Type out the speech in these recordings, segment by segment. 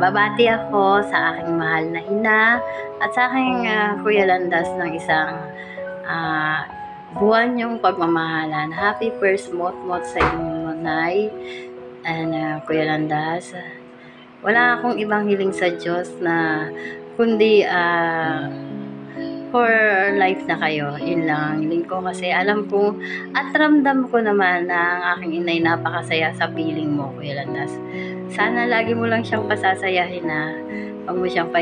babati ako sa aking mahal na ina at sa aking Kuya Landas ng isang buwan yung pagmamahalan. Happy first mot-mot sa inyong Nay and Kuya Landas. Wala akong ibang hiling sa Diyos na kundi for life na kayo. Yun lang ang hiling ko kasi alam ko at ramdam ko naman na ang aking inay napakasaya sa piling mo, Kuya Landas. Sana lagi mo lang siyang pasasayahin na huwag mo siyang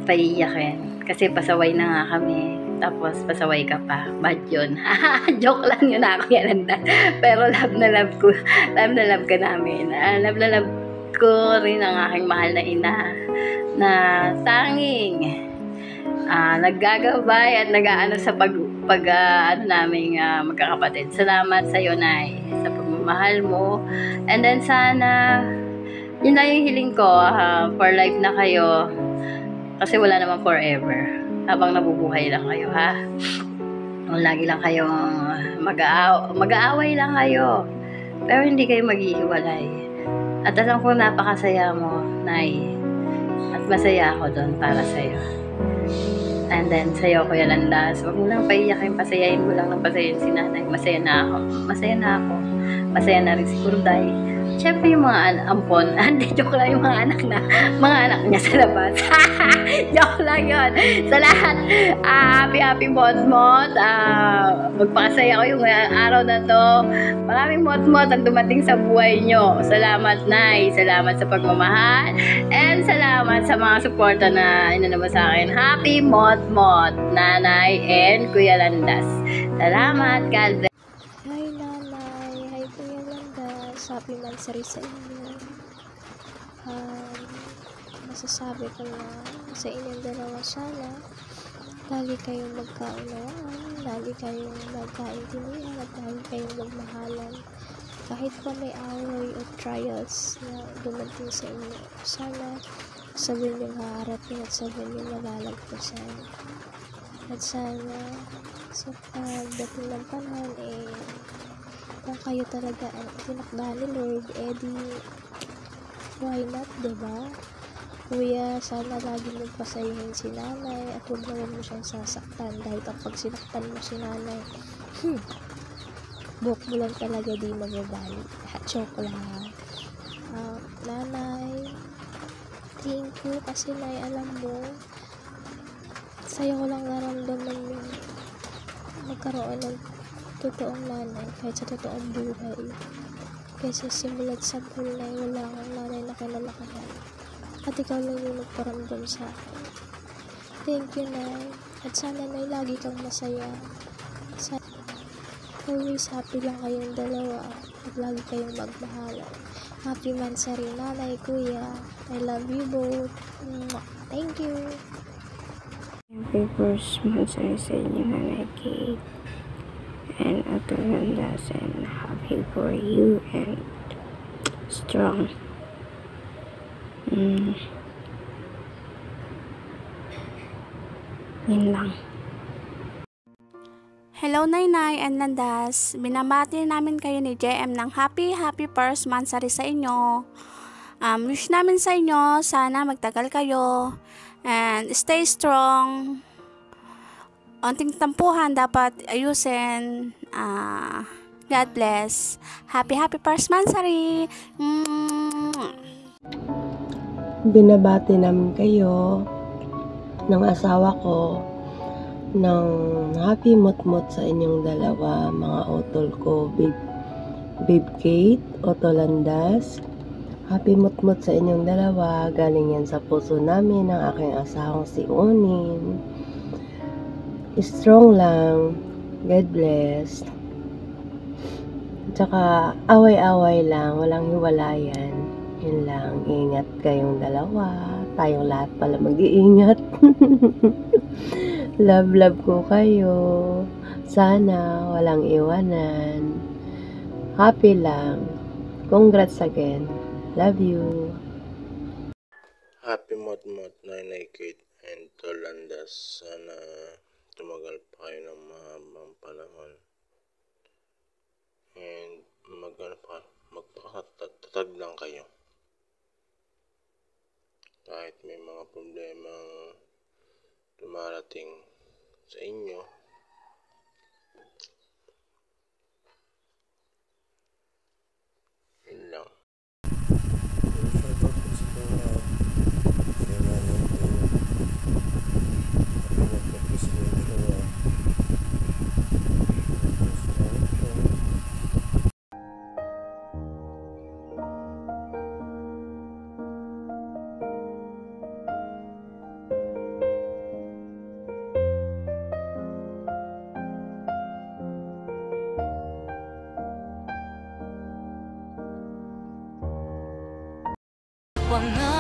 paiiyakin. Kasi pasaway na nga kami. Tapos pasaway ka pa. Bad yun. Joke lang yun ako, Kuya Landas. Pero love na love ko. Love na love ka namin. Love na love ko rin ang aking mahal na ina na tanging naggagabay at nag-aano sa naming magkakapatid. Salamat sa iyo, Nay, sa pagmamahal mo. And then sana, yun na yung hiling ko, for life na kayo. Kasi wala naman forever. Habang nabubuhay lang kayo, ha? Lagi lang kayong mag-aaway lang kayo. Pero hindi kayo maghihiwalay. At alam ko napakasaya mo, Nay. At masaya ako doon para sa'yo. And then, sa'yo, Kuya Landas, huwag mo lang paiyakin, pasayahin mo lang ng pasayahin si Nanay. Masaya na ako. Masaya na rin si Kurday. Siyempre yung mga ampon. Hindi, joke lang yung mga anak niya sa labas. Joke lang yun. Sa lahat, happy mot-mot. Magpakasaya ko yung araw na to. Maraming mot-mot ang dumating sa buhay nyo. Salamat, Nay. Salamat sa pagmamahal. And salamat sa mga suporta na inanama sa akin. Happy mot-mot, Nanay and Kuya Landas. Salamat, God bless. Hi Nanay, hi Kuya Landas, happy mansari sa inyo. Masasabi ko na sa inyong dalawa sana lagi kayong magkaunawaan, lagi kayong magkaintindihan at lagi kayong magmahalan kahit pa may away o trials na dumating sa inyo. Sana sabihin yung haharapin at sabihin yung malalagpasan. At sana sa pagdating ng panahon kung kayo talaga ang tinakda ni Lord, di why not, diba? Kuya, sana lagi mong pasayahin si Nanay at huwag naman mo siyang sasaktan dahil kapag sinaktan mo si Nanay, buhok mo lang talaga di mababali. Joke lang. Nanay, thank you kasi Nay, alam mo, sa'yo ko lang naramdaman yung magkaroon ng totoong nanay kahit sa totoong buhay. Kasi simulat sa buhay wala kang nanay na kinalakahan at ikaw lang yung nagparamdam sa akin. Thank you, Nay. At sana, Nay, lagi kang masaya. Always happy lang kayong dalawa at lagi kayong magmahalan. Happy mansari, Nanay, Kuya. I love you both. Thank you. Happy first mansari sa inyo, Nanay Kate and Ate Landas, and happy for you and strong. Yun lang. Hello Nainay and Landas, binabati namin kayo ni JM ng happy first mansari sa inyo. Wish namin sa inyo, sana magtagal kayo and stay strong. Onting tampuhan dapat ayusin. God bless. Happy first mansari. Binabati namin kayo ng asawa ko ng happy mot-mot sa inyong dalawa, mga utol ko, Babe Kate, Otto Landas. Happy mot-mot sa inyong dalawa, galing yan sa puso namin ng aking asawang si Onin. Strong lang, God bless. Tsaka away-away lang, walang hiwalayan. Yun lang, ingat kayong dalawa. Tayong lahat pala mag-iingat. Love ko kayo. Sana walang iwanan. Happy lang. Congrats again. Love you. Happy mot-mot, Nanay Kate and Landas. Sana tumagal pa kayo ng mahabang panahon. And magpakatatag lang kayo. pangarap